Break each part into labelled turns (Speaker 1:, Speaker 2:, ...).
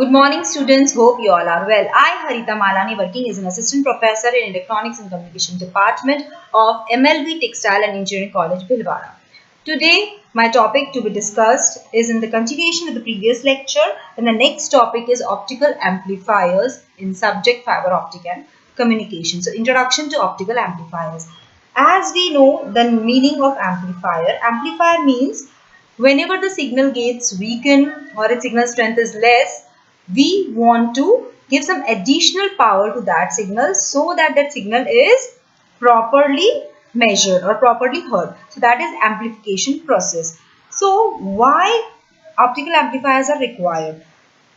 Speaker 1: Good morning, students. Hope you all are well. I, Harita Malani, working as an assistant professor in Electronics and Communication Department of MLB Textile and Engineering College, Bhilwara. Today, my topic to be discussed is in the continuation of the previous lecture, and the next topic is optical amplifiers in subject fiber optic and communication. So, introduction to optical amplifiers. As we know the meaning of amplifier means whenever the signal gets weakened or its signal strength is less, we want to give some additional power to that signal so that that signal is properly measured or properly heard. So that is amplification process. So why optical amplifiers are required?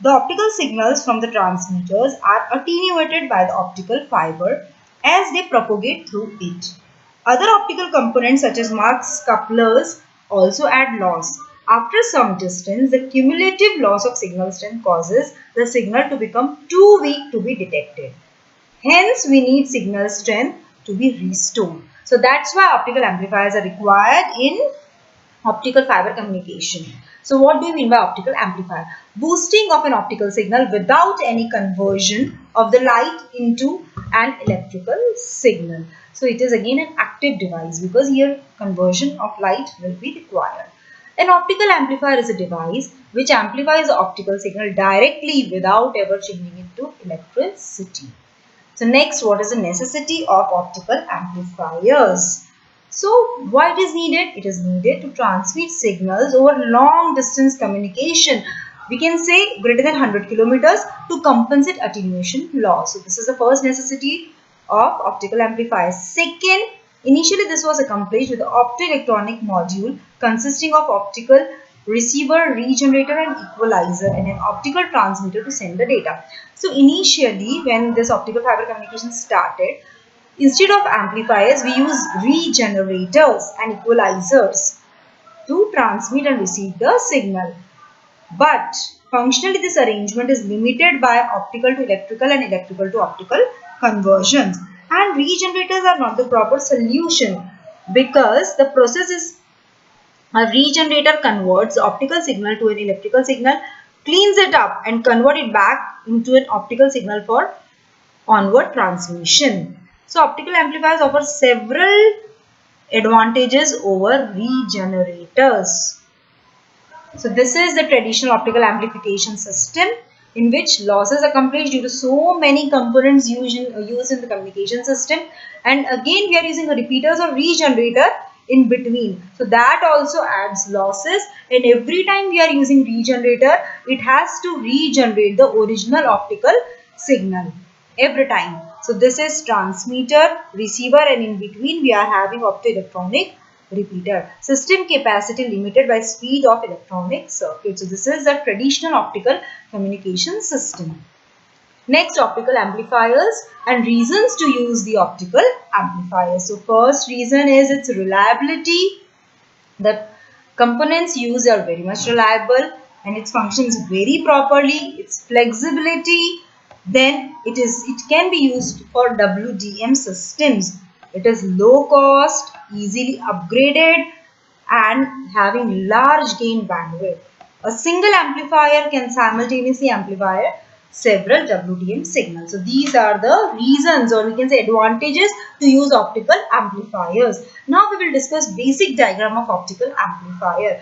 Speaker 1: The optical signals from the transmitters are attenuated by the optical fiber as they propagate through it. Other optical components such as marks, couplers also add loss. After some distance, the cumulative loss of signal strength causes the signal to become too weak to be detected. Hence, we need signal strength to be restored. So that's why optical amplifiers are required in optical fiber communication. So what do you mean by optical amplifier? Boosting of an optical signal without any conversion of the light into an electrical signal. So it is again an active device because here conversion of light will be required. An optical amplifier is a device which amplifies the optical signal directly without ever changing it to electricity. So next, what is the necessity of optical amplifiers? So why it is needed? It is needed to transmit signals over long distance communication. We can say greater than 100 kilometers to compensate attenuation loss. So this is the first necessity of optical amplifiers. Second, initially this was accomplished with the optoelectronic module consisting of optical receiver, regenerator and equalizer and an optical transmitter to send the data. So initially when this optical fiber communication started, instead of amplifiers we use regenerators and equalizers to transmit and receive the signal. But functionally this arrangement is limited by optical to electrical and electrical to optical conversions. And regenerators are not the proper solution because the process is a regenerator converts the optical signal to an electrical signal, cleans it up and convert it back into an optical signal for onward transmission. So optical amplifiers offer several advantages over regenerators. So this is the traditional optical amplification system in which losses are accomplished due to so many components used in the communication system, and again we are using a repeaters or regenerator in between. So that also adds losses, and every time we are using regenerator it has to regenerate the original optical signal every time. So this is transmitter, receiver and in between we are having optoelectronic repeater. System capacity limited by speed of electronic circuit. So this is a traditional optical communication system. Next, optical amplifiers and reasons to use the optical amplifiers. So first reason is its reliability. The components used are very much reliable and it functions very properly. Its flexibility, then it can be used for WDM systems. It is low cost, easily upgraded and having large gain bandwidth. A single amplifier can simultaneously amplify several WDM signals. So these are the reasons, or we can say advantages to use optical amplifiers. Now we will discuss basic diagram of optical amplifier.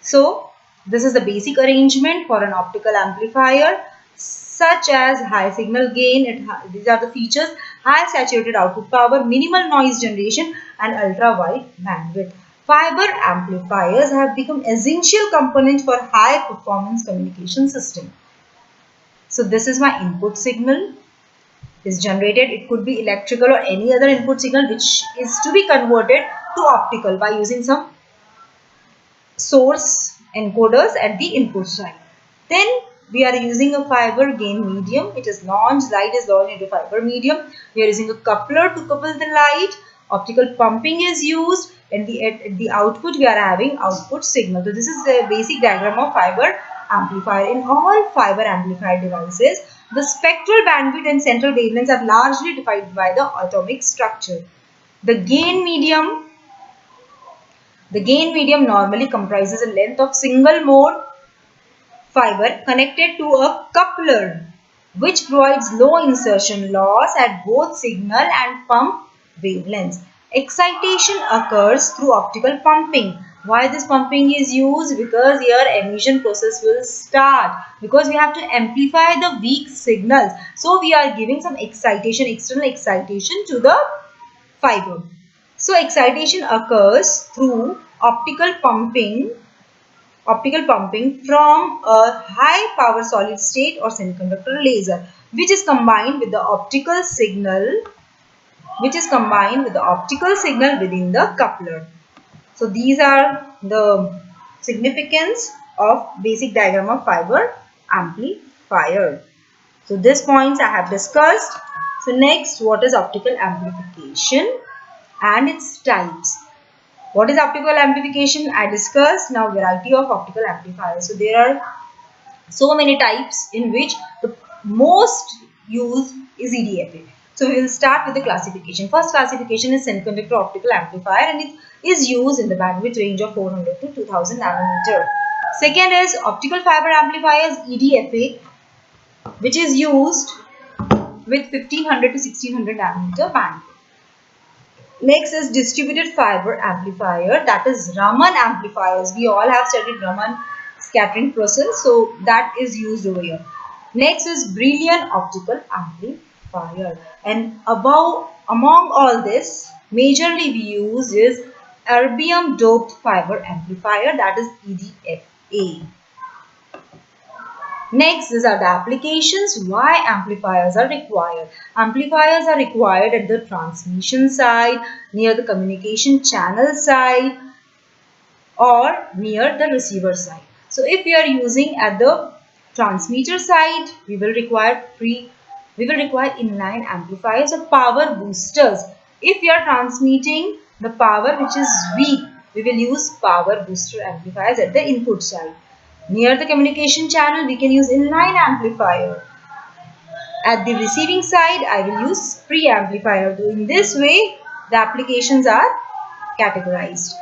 Speaker 1: So this is the basic arrangement for an optical amplifier, such as high signal gain. These are the features: high saturated output power, minimal noise generation and ultra wide bandwidth. Fiber amplifiers have become essential components for high performance communication system. So this is my input signal is generated. It could be electrical or any other input signal which is to be converted to optical by using some source encoders at the input side. Then we are using a fiber gain medium. It is launched, light is launched into fiber medium. We are using a coupler to couple the light. Optical pumping is used, and at the output we are having output signal. So this is the basic diagram of fiber amplifier. In all fiber amplifier devices, the spectral bandwidth and central wavelengths are largely defined by the atomic structure. The gain medium normally comprises a length of single mode fiber connected to a coupler which provides low insertion loss at both signal and pump wavelengths. Excitation occurs through optical pumping. Why this pumping is used? Because here emission process will start, because we have to amplify the weak signals. So we are giving some excitation, external excitation to the fiber. So excitation occurs through optical pumping from a high power solid state or semiconductor laser, which is combined with the optical signal within the coupler. So these are the significance of basic diagram of fiber amplifier. So these points I have discussed. So next, what is optical amplification and its types? What is optical amplification? I discussed. Now variety of optical amplifiers. So there are so many types in which the most used is EDFA. So we will start with the classification. First classification is semiconductor optical amplifier, and it is used in the bandwidth range of 400 to 2000 nanometer. Second is optical fiber amplifiers EDFA, which is used with 1500 to 1600 nanometer bandwidth. Next is distributed fiber amplifier, that is Raman amplifiers. We all have studied Raman scattering process, so that is used over here. Next is Brilliant optical amplifier, and among all this, majorly we use is erbium doped fiber amplifier, that is EDFA. Next, these are the applications. Why amplifiers are required. Amplifiers are required at the transmission side, near the communication channel side, or near the receiver side. So if we are using at the transmitter side, we will require inline amplifiers or power boosters. If we are transmitting the power which is weak, we will use power booster amplifiers at the input side. Near the communication channel, we can use inline amplifier. At the receiving side, I will use preamplifier. In this way, the applications are categorized.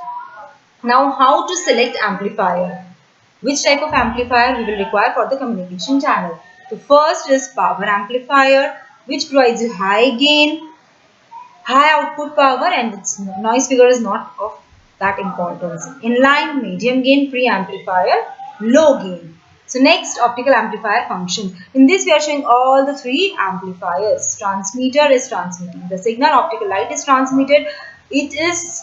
Speaker 1: Now, how to select amplifier? Which type of amplifier we will require for the communication channel? The first is power amplifier, which provides you high gain, high output power, and its noise figure is not of that importance. Inline, medium gain, preamplifier, low gain. So next, optical amplifier functions. In this we are showing all the three amplifiers. Transmitter is transmitting the signal, optical light is transmitted, it is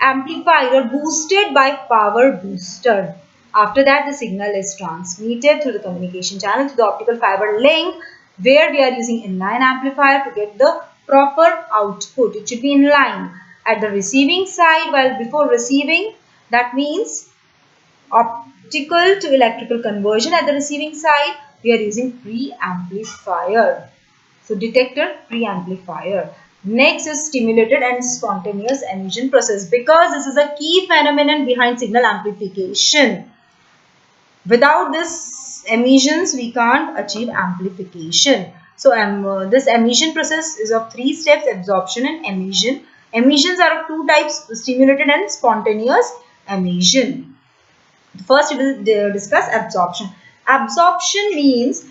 Speaker 1: amplified or boosted by power booster. After that, the signal is transmitted through the communication channel to the optical fiber link, where we are using inline amplifier to get the proper output. It should be in line at the receiving side. While before receiving, that means optical to electrical conversion at the receiving side, we are using preamplifier. So detector, preamplifier. Next is stimulated and spontaneous emission process, because this is a key phenomenon behind signal amplification. Without this emissions, we can't achieve amplification. So this emission process is of 3 steps: absorption and emission. Emissions are of 2 types: stimulated and spontaneous emission. First, we will discuss absorption. Absorption means,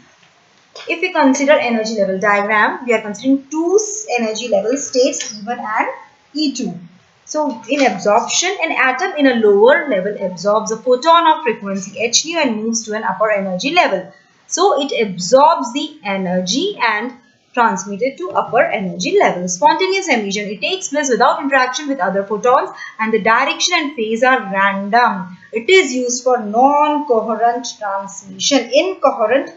Speaker 1: if we consider energy level diagram, we are considering 2 energy level states, E1 and E2. So in absorption, an atom in a lower level absorbs a photon of frequency h nu and moves to an upper energy level. So it absorbs the energy and transmits it to upper energy level. Spontaneous emission, it takes place without interaction with other photons, and the direction and phase are random. It is used for non-coherent transmission. Incoherent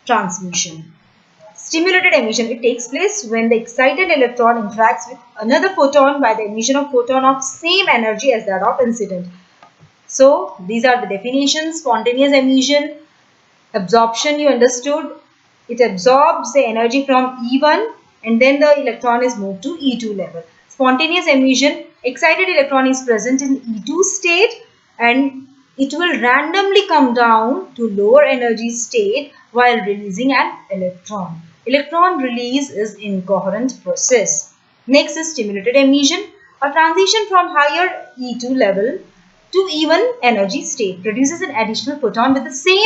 Speaker 1: transmission. Stimulated emission, it takes place when the excited electron interacts with another photon by the emission of photon of same energy as that of incident. So these are the definitions. Spontaneous emission, absorption, you understood. It absorbs the energy from E1 and then the electron is moved to E2 level. Spontaneous emission, excited electron is present in E2 state and it will randomly come down to lower energy state while releasing an electron. Electron release is incoherent process. Next is stimulated emission, a transition from higher E2 level to even energy state produces an additional photon with the same